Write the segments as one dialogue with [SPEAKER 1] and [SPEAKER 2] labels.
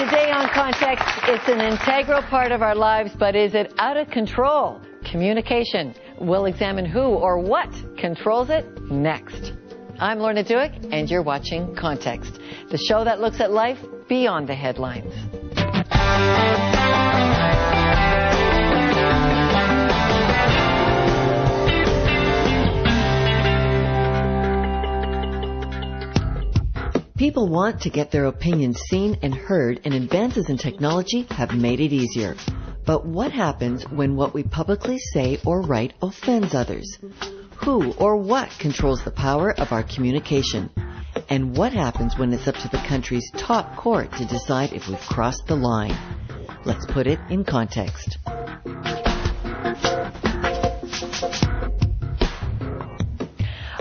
[SPEAKER 1] Today on Context, it's an integral part of our lives, but is it out of control? Communication. We'll examine who or what controls it next. I'm Lorna Duick, and you're watching Context, the show that looks at life beyond the headlines. People want to get their opinions seen and heard, and advances in technology have made it easier. But what happens when what we publicly say or write offends others? Who or what controls the power of our communication? And what happens when it's up to the country's top court to decide if we've crossed the line? Let's put it in context.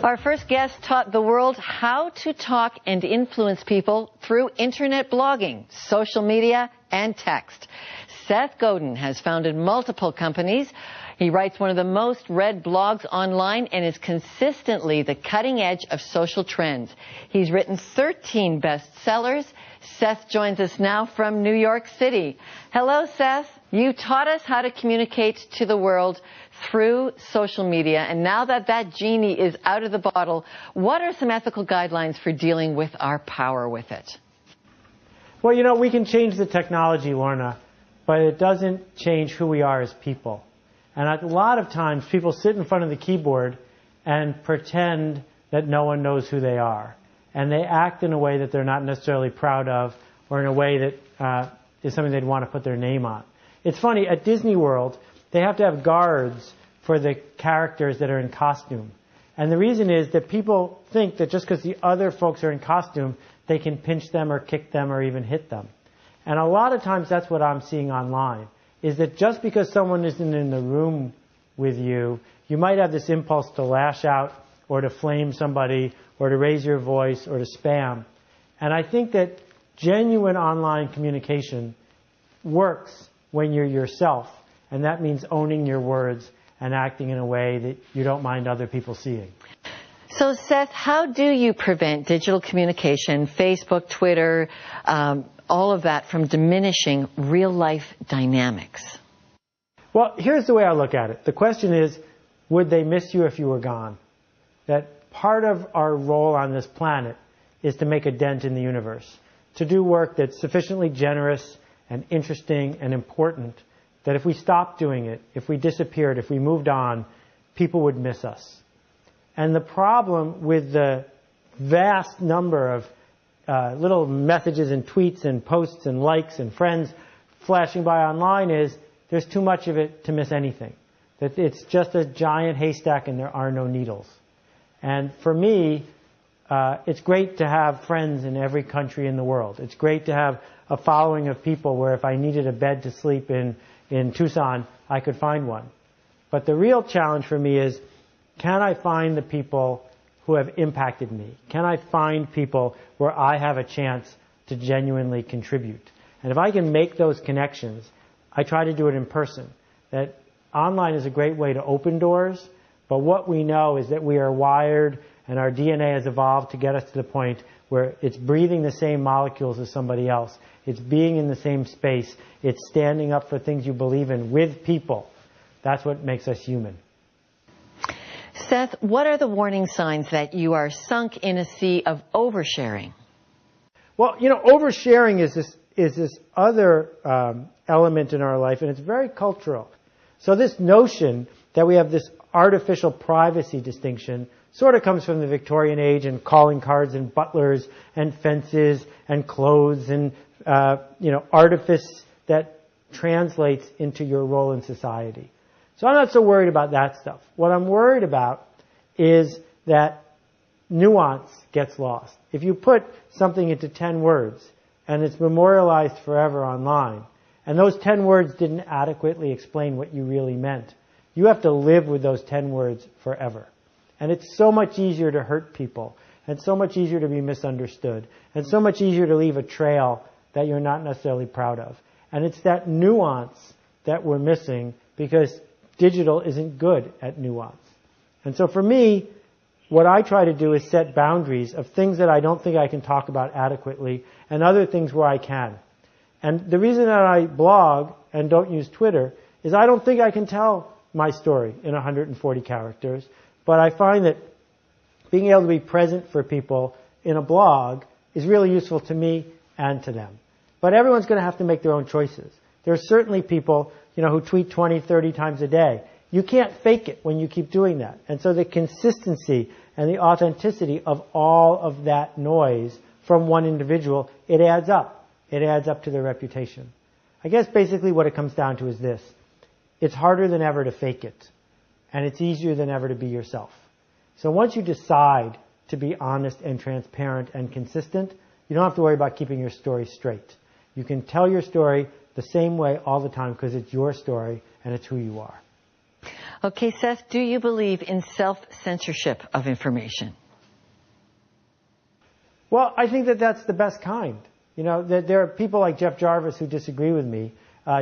[SPEAKER 1] Our first guest taught the world how to talk and influence people through internet blogging, social media, and text. Seth Godin has founded multiple companies. He writes one of the most read blogs online and is consistently the cutting edge of social trends. He's written 13 bestsellers. Seth joins us now from New York City. Hello, Seth. You taught us how to communicate to the world through social media, and now that that genie is out of the bottle, what are some ethical guidelines for dealing with our power with it?
[SPEAKER 2] Well, you know, we can change the technology, Lorna, but it doesn't change who we are as people. And a lot of times people sit in front of the keyboard and pretend that no one knows who they are. And they act in a way that they're not necessarily proud of, or in a way that is something they'd want to put their name on. It's funny, at Disney World, they have to have guards for the characters that are in costume. And the reason is that people think that just because the other folks are in costume, they can pinch them or kick them or even hit them. And a lot of times that's what I'm seeing online, is that just because someone isn't in the room with you, you might have this impulse to lash out or to flame somebody or to raise your voice or to spam. And I think that genuine online communication works when you're yourself, and that means owning your words and acting in a way that you don't mind other people seeing.
[SPEAKER 1] So, Seth, how do you prevent digital communication, Facebook, Twitter, all of that from diminishing real-life dynamics?
[SPEAKER 2] Well, here's the way I look at it. The question is, would they miss you if you were gone? That part of our role on this planet is to make a dent in the universe, to do work that's sufficiently generous and interesting and important that if we stopped doing it, if we disappeared, if we moved on, people would miss us. And the problem with the vast number of little messages and tweets and posts and likes and friends flashing by online is there's too much of it to miss anything. That it's just a giant haystack and there are no needles. And for me, it's great to have friends in every country in the world. It's great to have a following of people where if I needed a bed to sleep in Tucson, I could find one. But the real challenge for me is, can I find the people who have impacted me? Can I find people where I have a chance to genuinely contribute? And if I can make those connections, I try to do it in person. That online is a great way to open doors, but what we know is that we are wired and our DNA has evolved to get us to the point where it's breathing the same molecules as somebody else. It's being in the same space. It's standing up for things you believe in with people. That's what makes us human.
[SPEAKER 1] Seth, what are the warning signs that you are sunk in a sea of oversharing?
[SPEAKER 2] Well, you know, oversharing is this other element in our life, and it's very cultural. So this notion that we have this artificial privacy distinction sort of comes from the Victorian age and calling cards and butlers and fences and clothes and, artifice that translates into your role in society. So I'm not so worried about that stuff. What I'm worried about is that nuance gets lost. If you put something into 10 words and it's memorialized forever online, and those 10 words didn't adequately explain what you really meant, you have to live with those 10 words forever. And it's so much easier to hurt people, and so much easier to be misunderstood, and so much easier to leave a trail that you're not necessarily proud of. And it's that nuance that we're missing because digital isn't good at nuance. And so for me, what I try to do is set boundaries of things that I don't think I can talk about adequately and other things where I can. And the reason that I blog and don't use Twitter is I don't think I can tell my story in 140 characters, but I find that being able to be present for people in a blog is really useful to me and to them. But everyone's going to have to make their own choices. There are certainly people, who tweet 20, 30 times a day. You can't fake it when you keep doing that. And so the consistency and the authenticity of all of that noise from one individual, it adds up. It adds up to their reputation. I guess basically what it comes down to is this. It's harder than ever to fake it. And it's easier than ever to be yourself. So once you decide to be honest and transparent and consistent, you don't have to worry about keeping your story straight. You can tell your story the same way all the time because it's your story and it's who you are.
[SPEAKER 1] Okay, Seth, do you believe in self-censorship of information?
[SPEAKER 2] Well, I think that that's the best kind. That there are people like Jeff Jarvis who disagree with me.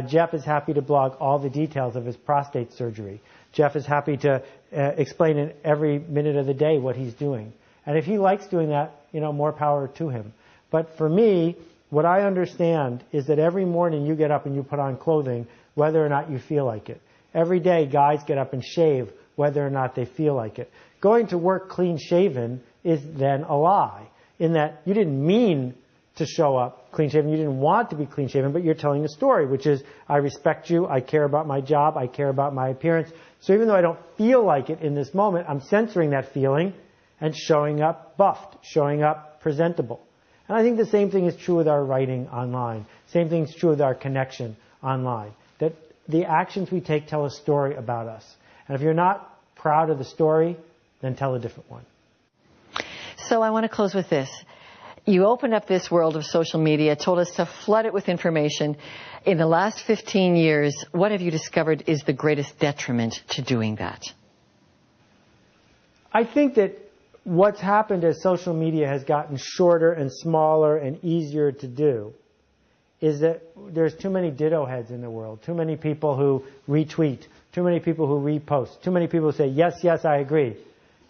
[SPEAKER 2] Jeff is happy to blog all the details of his prostate surgery. Jeff is happy to explain in every minute of the day what he's doing. And if he likes doing that, more power to him. But for me, what I understand is that every morning you get up and you put on clothing whether or not you feel like it. Every day guys get up and shave whether or not they feel like it. Going to work clean-shaven is then a lie, in that you didn't mean to show up clean-shaven. You didn't want to be clean-shaven, but you're telling a story, which is, I respect you, I care about my job, I care about my appearance. So even though I don't feel like it in this moment, I'm censoring that feeling and showing up buffed, showing up presentable. And I think the same thing is true with our writing online. Same thing is true with our connection online. That the actions we take tell a story about us. And if you're not proud of the story, then tell a different one.
[SPEAKER 1] So I want to close with this. You opened up this world of social media, told us to flood it with information. In the last 15 years, what have you discovered is the greatest detriment to doing that?
[SPEAKER 2] I think that what's happened as social media has gotten shorter and smaller and easier to do is that there's too many ditto heads in the world, too many people who retweet, too many people who repost, too many people who say, yes, yes, I agree,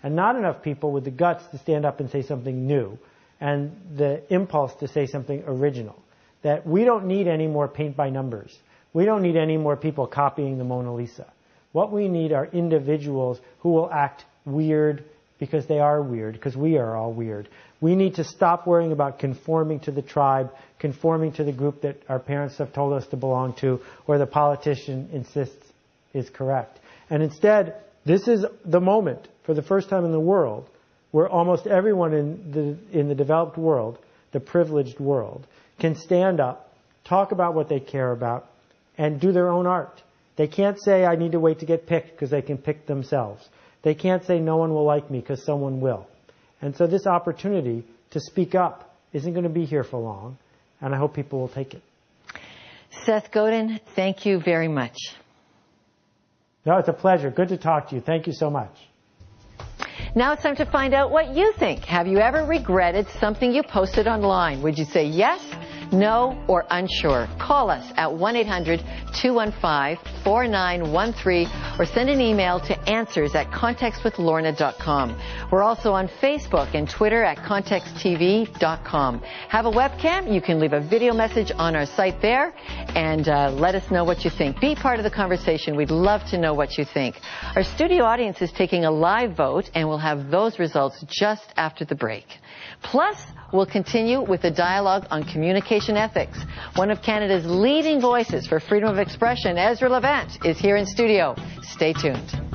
[SPEAKER 2] and not enough people with the guts to stand up and say something new and the impulse to say something original. That we don't need any more paint by numbers. We don't need any more people copying the Mona Lisa. What we need are individuals who will act weird because they are weird, because we are all weird. We need to stop worrying about conforming to the tribe, conforming to the group that our parents have told us to belong to, or the politician insists is correct. And instead, this is the moment, for the first time in the world, where almost everyone in the developed world, the privileged world, can stand up, talk about what they care about, and do their own art. They can't say, I need to wait to get picked, because they can pick themselves. They can't say, no one will like me, because someone will. And so this opportunity to speak up isn't going to be here for long, and I hope people will take it.
[SPEAKER 1] Seth Godin, thank you very much.
[SPEAKER 2] No, it's a pleasure. Good to talk to you. Thank you so much.
[SPEAKER 1] Now it's time to find out what you think. Have you ever regretted something you posted online? Would you say yes, no, or unsure? Call us at 1-800-215-4913 or send an email to answers@contextwithlorna.com. We're also on Facebook and Twitter at contexttv.com. Have a webcam? You can leave a video message on our site there and let us know what you think. Be part of the conversation. We'd love to know what you think. Our studio audience is taking a live vote, and we'll have those results just after the break. Plus, we'll continue with the dialogue on communication ethics. One of Canada's leading voices for freedom of expression, Ezra Levant, is here in studio. Stay tuned.